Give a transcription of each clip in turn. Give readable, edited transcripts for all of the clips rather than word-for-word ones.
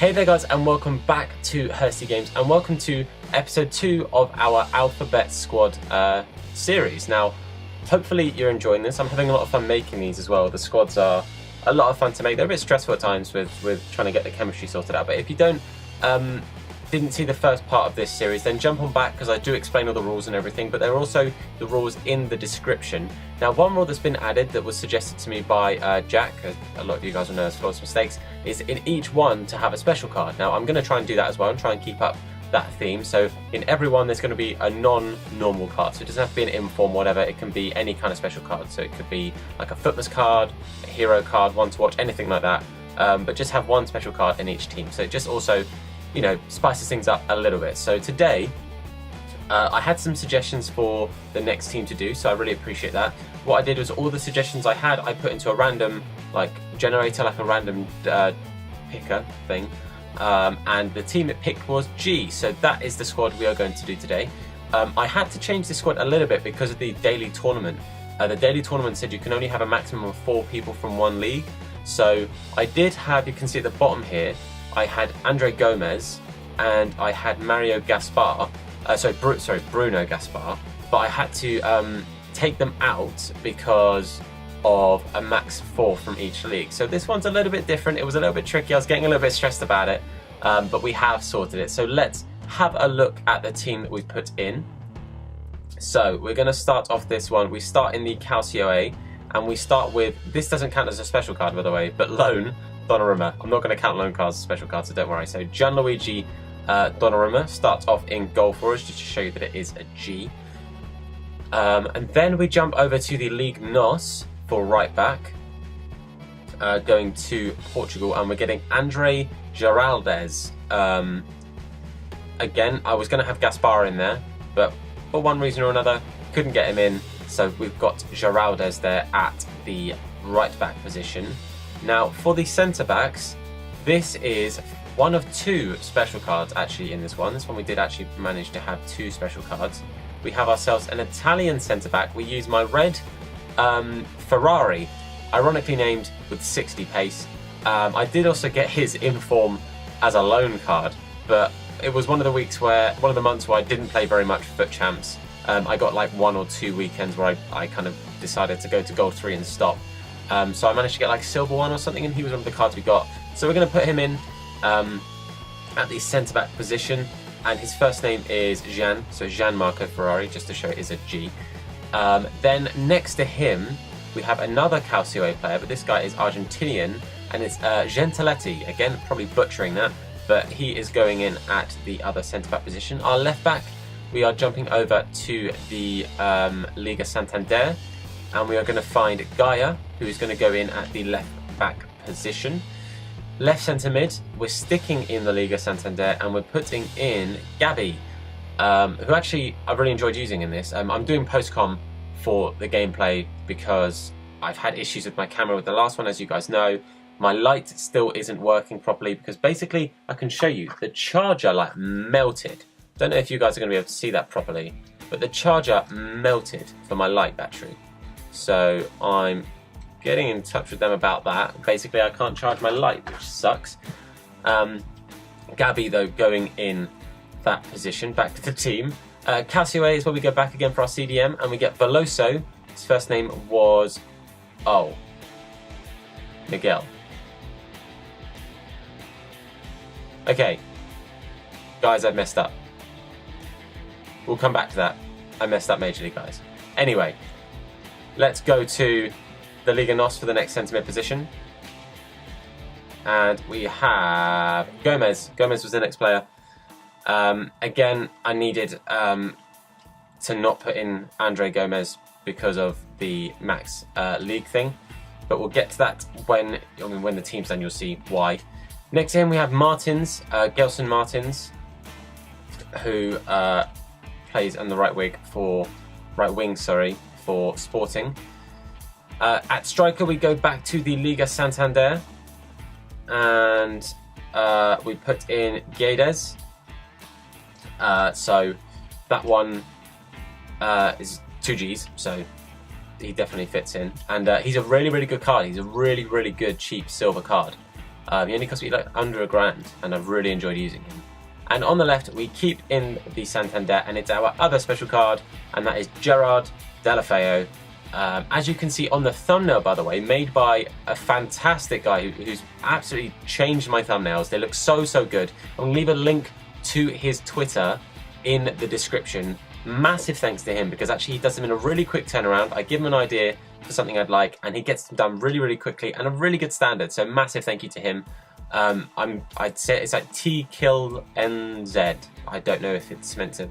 Hey there guys, and welcome back to Hursty Games, and welcome to episode 2 of our Alphabet Squad series. Now, hopefully you're enjoying this. I'm having a lot of fun making these as well. The squads are a lot of fun to make. They're a bit stressful at times with trying to get the chemistry sorted out, but if you didn't see the first part of this series, then jump on back because I do explain all the rules and everything, but there are also the rules in the description. Now, one rule that's been added that was suggested to me by Jack, a lot of you guys will know as Flawless Mistakes, is in each one to have a special card. Now, I'm going to try and do that as well and try and keep up that theme. So in every one there's going to be a non-normal card, so it doesn't have to be an inform, whatever. It can be any kind of special card, so it could be like a fitness card, a hero card, one to watch, anything like that, but just have one special card in each team. So it just also, you know, spices things up a little bit. So today I had some suggestions for the next team to do, so I really appreciate that. What I did was all the suggestions I had, I put into a random generator, like a random picker thing, and the team it picked was G. So that is the squad we are going to do today. I had to change the squad a little bit because of the daily tournament. The daily tournament said you can only have a maximum of 4 people from one league. So I did have, you can see at the bottom here, I had Andre Gomez and I had Mario Gaspar, Bruno Gaspar, but I had to take them out because of a max 4 from each league. So this one's a little bit different. It was a little bit tricky. I was getting a little bit stressed about it, but we have sorted it. So let's have a look at the team that we put in. So we're going to start off this one. We start in the Calcio A, and we start with, this doesn't count as a special card, by the way, but Loan Donnarumma. I'm not going to count loan cards as special cards, so don't worry. So Gianluigi Donnarumma starts off in goal for us, just to show you that it is a G. And then we jump over to the Ligue NOS for right back, going to Portugal, and we're getting Andre Geraldes. Again, I was going to have Gaspar in there, but for one reason or another, couldn't get him in, so we've got Geraldes there at the right back position. Now, for the centre-backs, this is one of 2 special cards actually in this one. This one we did actually manage to have 2 special cards. We have ourselves an Italian centre-back. We use my red Ferrari, ironically named with 60 pace. I did also get his inform as a loan card, but it was one of the months where I didn't play very much FUT Champs. I got like 1 or 2 weekends where I kind of decided to go to Gold 3 and stop. So I managed to get like Silver 1 or something, and he was one of the cards we got. So we're going to put him in at the centre-back position, and his first name is Jean, so Gianmarco Ferrari, just to show it is a G. Then next to him, we have another Calcio A player, but this guy is Argentinian, and it's Gentiletti. Again, probably butchering that, but he is going in at the other centre-back position. Our left-back, we are jumping over to the Liga Santander, and we are going to find Gaia, who is going to go in at the left-back position. Left centre mid, we're sticking in the Liga Santander, and we're putting in Gabby, who actually I really enjoyed using in this. I'm doing post-com for the gameplay because I've had issues with my camera with the last one, as you guys know. My light still isn't working properly because basically, I can show you, the charger like melted. Don't know if you guys are going to be able to see that properly, but the charger melted for my light battery. So I'm getting in touch with them about that. Basically, I can't charge my light, which sucks. Gabby, though, going in that position, back to the team. Calcio A is where we go back again for our CDM, and we get Veloso. His first name was, Miguel. Okay, guys, I've messed up. We'll come back to that. I messed up majorly, guys. Anyway, let's go to the Liga NOS for the next centre mid position. And we have Gomez. Gomez was the next player. Again, I needed to not put in Andre Gomez because of the max league thing. But we'll get to that when the team's done, you'll see why. Next to him we have Martins, Gelson Martins, who plays on the right wing for Sporting. At striker we go back to the Liga Santander, and we put in Guedes. So that one is 2 Gs, so he definitely fits in. And he's a really, really good card. He's a really, really good cheap silver card. He only cost me like under £1, and I've really enjoyed using him. And on the left, we keep in the Santander, and it's our other special card, and that is Gerard Deulofeu. As you can see on the thumbnail, by the way, made by a fantastic guy who's absolutely changed my thumbnails. They look so, so good. I'm going to leave a link to his Twitter in the description. Massive thanks to him, because actually he does them in a really quick turnaround. I give him an idea for something I'd like, and he gets them done really, really quickly and a really good standard. So massive thank you to him. I'd say it's like TKillNZ. I don't know if it's meant to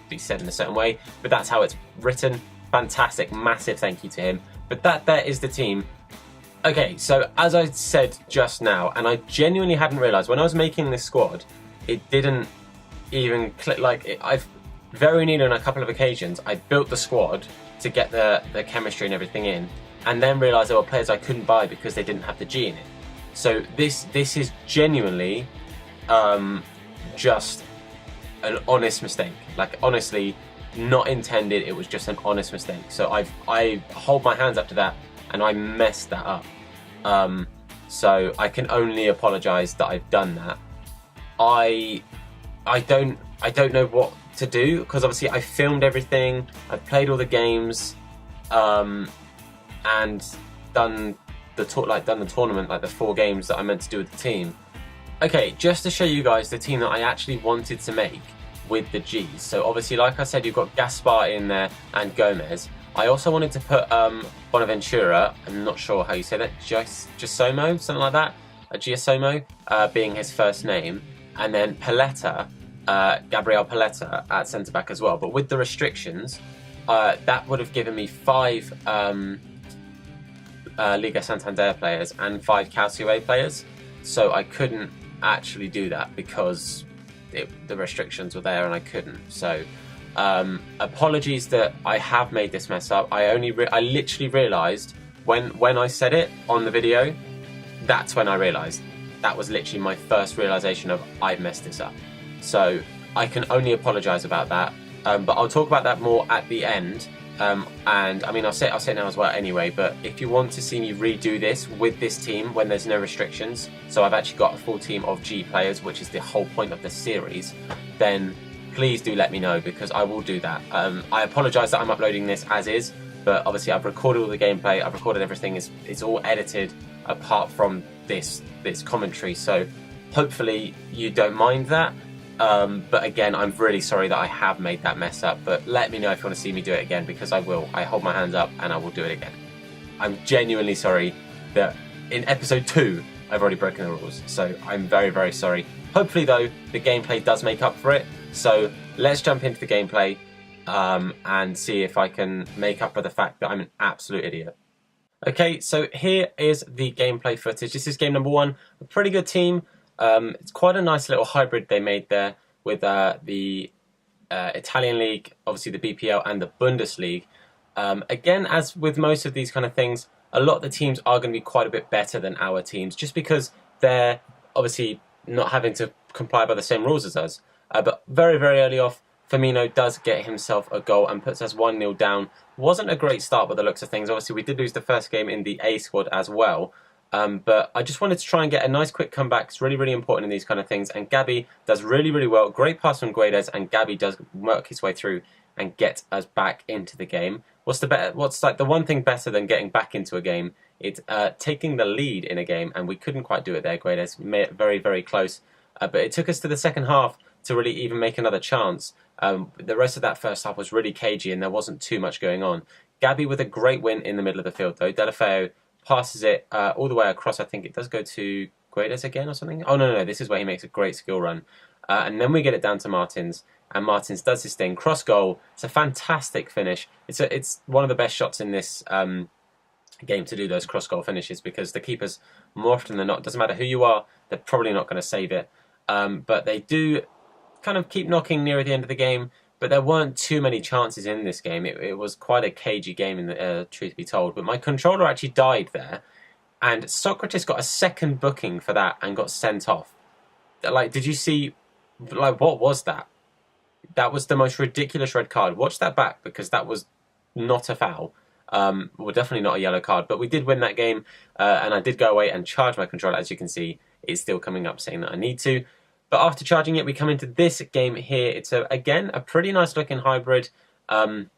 be said in a certain way, but that's how it's written. Fantastic, massive thank you to him. But there is the team. Okay, so as I said just now, and I genuinely hadn't realised, when I was making this squad, it didn't even click. I've very nearly on a couple of occasions, I built the squad to get the chemistry and everything in, and then realised there were players I couldn't buy because they didn't have the G in it. So this is genuinely just an honest mistake. Like, honestly, not intended. It was just an honest mistake. So I hold my hands up to that, and I messed that up. So I can only apologise that I've done that. I don't know what to do, because obviously I filmed everything. I've played all the games, and done the tournament, like the 4 games that I meant to do with the team. Okay, just to show you guys the team that I actually wanted to make with the Gs. So obviously, like I said, you've got Gaspar in there and Gomez. I also wanted to put Bonaventura, I'm not sure how you say that, Giacomo, something like that, Giacomo being his first name, and then Paletta, Gabriel Paletta at centre back as well. But with the restrictions, that would have given me 5 Liga Santander players and 5 Calcio players, so I couldn't actually do that because the restrictions were there and I couldn't. So apologies that I have made this mess up. I literally realised when I said it on the video, that's when I realised. That was literally my first realisation of I've messed this up. So I can only apologise about that, but I'll talk about that more at the end. And I mean, I'll say it now as well anyway, but if you want to see me redo this with this team when there's no restrictions, so I've actually got a full team of G players, which is the whole point of the series, then please do let me know, because I will do that. I apologise that I'm uploading this as is, but obviously I've recorded all the gameplay, I've recorded everything, it's all edited apart from this commentary, so hopefully you don't mind that. But again, I'm really sorry that I have made that mess up, but let me know if you want to see me do it again, because I will. I hold my hands up and I will do it again. I'm genuinely sorry that in episode 2 I've already broken the rules, so I'm very, very sorry. Hopefully though, the gameplay does make up for it, so let's jump into the gameplay and see if I can make up for the fact that I'm an absolute idiot. Okay, so here is the gameplay footage. This is game number 1, a pretty good team. It's quite a nice little hybrid they made there with the Italian League, obviously the BPL and the Bundesliga. Again, as with most of these kind of things, a lot of the teams are going to be quite a bit better than our teams, just because they're obviously not having to comply by the same rules as us. But very, very early off, Firmino does get himself a goal and puts us 1-0 down. Wasn't a great start by the looks of things. Obviously, we did lose the first game in the A squad as well. But I just wanted to try and get a nice quick comeback. It's really, really important in these kind of things. And Gabby does really, really well. Great pass from Guedes, and Gabby does work his way through and get us back into the game. What's like the one thing better than getting back into a game? It's taking the lead in a game, and we couldn't quite do it there. Guedes made it very, very close. But it took us to the second half to really even make another chance. The rest of that first half was really cagey, and there wasn't too much going on. Gabby with a great win in the middle of the field, though. Deulofeu passes it all the way across. I think it does go to Guedes again or something. Oh, no, this is where he makes a great skill run. And then we get it down to Martins, and Martins does his thing. Cross goal. It's a fantastic finish. It's one of the best shots in this game to do those cross goal finishes, because the keepers, more often than not, doesn't matter who you are, they're probably not going to save it. But they do kind of keep knocking near the end of the game. But there weren't too many chances in this game. It was quite a cagey game, in the truth be told. But my controller actually died there, and Socrates got a second booking for that and got sent off. Like, did you see? Like, what was that? That was the most ridiculous red card. Watch that back, because that was not a foul. Well, definitely not a yellow card. But we did win that game, and I did go away and charge my controller, as you can see. it's still coming up saying that I need to. But after charging it, we come into this game here. It's, again, a pretty nice looking hybrid. The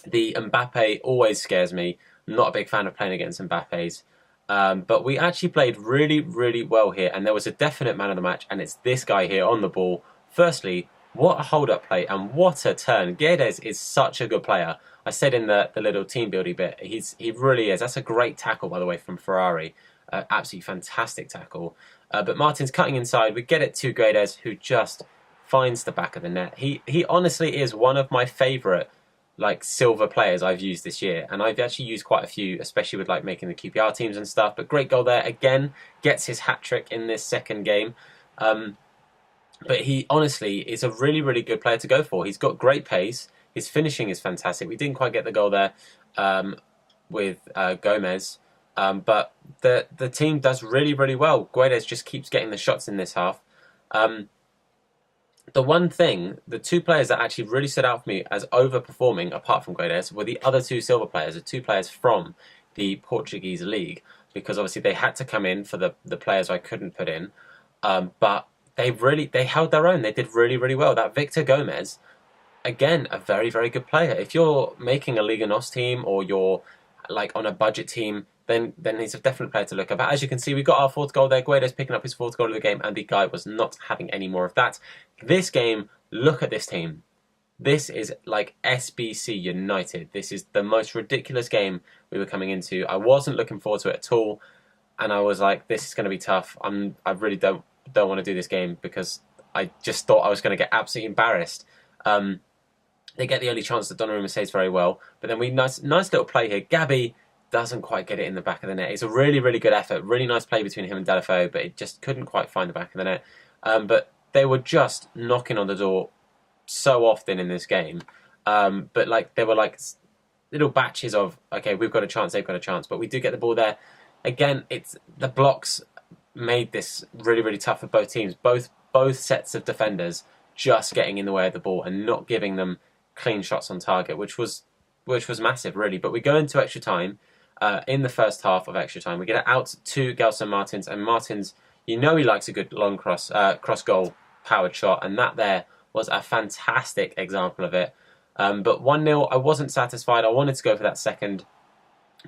Mbappe always scares me. I'm not a big fan of playing against Mbappe's. But we actually played really, really well here. And there was a definite man of the match. And it's this guy here on the ball. Firstly, what a hold-up play and what a turn. Guedes is such a good player. I said in the little team building bit, he really is. That's a great tackle, by the way, from Ferrari. Absolutely fantastic tackle. But Martin's cutting inside. We get it to Guedes, who just finds the back of the net. He honestly is one of my favourite silver players I've used this year, and I've actually used quite a few, especially with making the QPR teams and stuff. But great goal there again, gets his hat trick in this second game. But he honestly is a really, really good player to go for. He's got great pace. His finishing is fantastic. We didn't quite get the goal there with Gomez. But the team does really, really well. Guedes just keeps getting the shots in this half. The one thing, the two players that actually really stood out for me as overperforming, apart from Guedes, were the other two silver players, the two players from the Portuguese league, because obviously they had to come in for the players I couldn't put in. But they held their own. They did really, really well. That Victor Gomez, again, a very, very good player. If you're making a Liga NOS team or you're on a budget team, then he's a definite player to look at. But as you can see, we got our fourth goal there. Guedes picking up his fourth goal of the game, and the guy was not having any more of that. This game, look at this team. This is like SBC United. This is the most ridiculous game we were coming into. I wasn't looking forward to it at all, and I was like, this is going to be tough. I really don't want to do this game because I just thought I was going to get absolutely embarrassed. They get the early chance that Donnarumma saves very well, but then nice little play here. Gabby doesn't quite get it in the back of the net. It's a really, really good effort. Really nice play between him and Deulofeu, but it just couldn't quite find the back of the net. But they were just knocking on the door so often in this game. But they were little batches of, okay, we've got a chance, they've got a chance. But we do get the ball there. Again, it's the blocks made this really, really tough for both teams. Both sets of defenders just getting in the way of the ball and not giving them clean shots on target, which was massive, really. But we go into extra time. In the first half of extra time, we get it out to Gelson Martins, and Martins, he likes a good long cross goal powered shot, and that there was a fantastic example of it. But 1-0, I wasn't satisfied. I wanted to go for that second,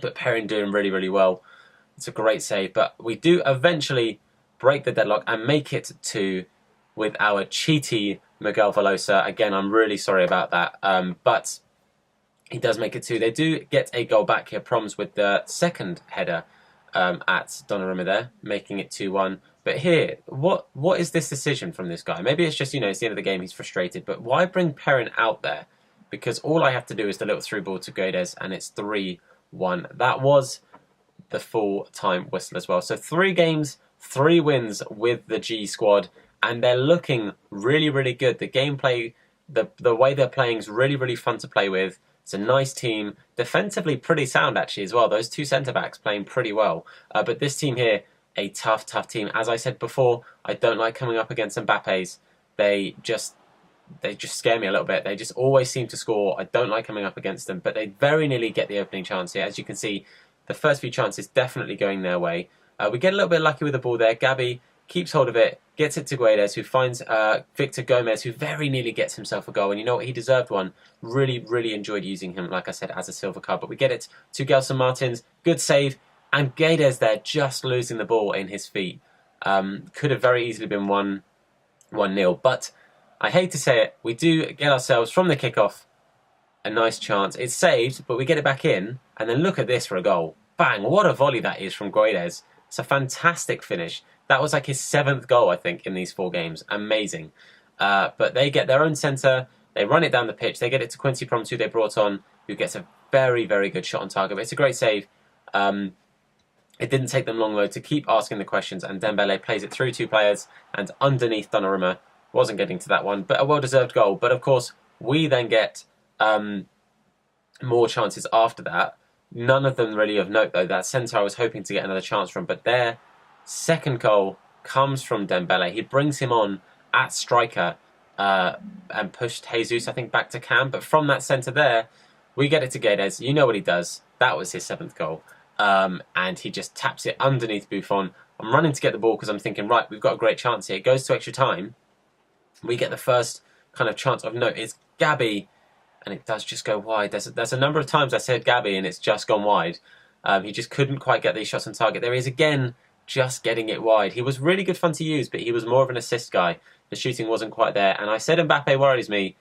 but Perrin doing really, really well. It's a great save, but we do eventually break the deadlock and make it 2 with our cheaty Miguel Velosa. Again, I'm really sorry about that, but he does make it 2. They do get a goal back here, Proms, with the second header at Donnarumma there, making it 2-1. But here, what is this decision from this guy? Maybe it's just, it's the end of the game, he's frustrated, but why bring Perrin out there? Because all I have to do is the little through ball to Guedes, and it's 3-1. That was the full-time whistle as well. So 3 games, 3 wins with the G squad, and they're looking really, really good. The gameplay, the way they're playing is really, really fun to play with. It's a nice team. Defensively pretty sound, actually, as well. Those 2 centre-backs playing pretty well. But this team here, a tough, tough team. As I said before, I don't like coming up against Mbappe's. They just scare me a little bit. They just always seem to score. I don't like coming up against them, but they very nearly get the opening chance here. As you can see, the first few chances definitely going their way. We get a little bit lucky with the ball there. Gabby keeps hold of it, gets it to Guedes, who finds Victor Gomez, who very nearly gets himself a goal. And you know what? He deserved one. Really, really enjoyed using him, like I said, as a silver card. But we get it to Gelson Martins. Good save. And Guedes there just losing the ball in his feet. Could have very easily been 1-0. But I hate to say it, we do get ourselves, from the kickoff, a nice chance. It's saved, but we get it back in. And then look at this for a goal. Bang! What a volley that is from Guedes. It's a fantastic finish. That was like his 7th goal, I think, in these 4 games. Amazing. But they get their own centre. They run it down the pitch. They get it to Quincy Proms, who they brought on, who gets a very, very good shot on target. But it's a great save. It didn't take them long, though, to keep asking the questions. And Dembele plays it through 2 players. And underneath Donnarumma, wasn't getting to that one. But a well-deserved goal. But, of course, we then get more chances after that. None of them really of note, though. That centre I was hoping to get another chance from. But their second goal comes from Dembele. He brings him on at striker and pushed Jesus, I think, back to Cam. But from that centre there, we get it to Guedes. You know what he does. That was his 7th goal. And he just taps it underneath Buffon. I'm running to get the ball because I'm thinking, right, we've got a great chance here. It goes to extra time. We get the first kind of chance of note. It's Gabby, and it does just go wide. There's a number of times I said Gabby, and it's just gone wide. He just couldn't quite get these shots on target. There he is again, just getting it wide. He was really good fun to use, but he was more of an assist guy. The shooting wasn't quite there. And I said Mbappe worries me.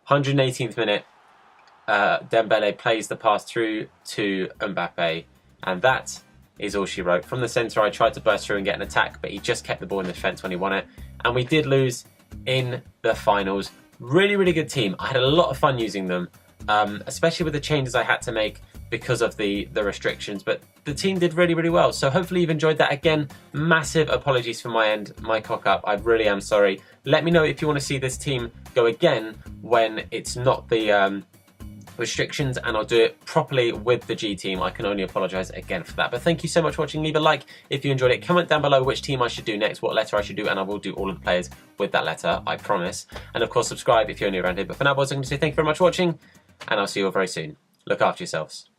118th minute, Dembele plays the pass through to Mbappe, and that is all she wrote. From the centre, I tried to burst through and get an attack, but he just kept the ball in the defence when he won it. And we did lose in the finals. Really, really good team. I had a lot of fun using them, especially with the changes I had to make because of the restrictions, but the team did really, really well. So hopefully you've enjoyed that. Again, massive apologies from my end, my cock up. I really am sorry. Let me know if you want to see this team go again when it's not the restrictions, and I'll do it properly with the G team. I can only apologise again for that. But thank you so much for watching. Leave a like if you enjoyed it. Comment down below which team I should do next, what letter I should do, and I will do all of the players with that letter, I promise. And of course, subscribe if you're new around here. But for now, boys, I'm going to say thank you very much for watching, and I'll see you all very soon. Look after yourselves.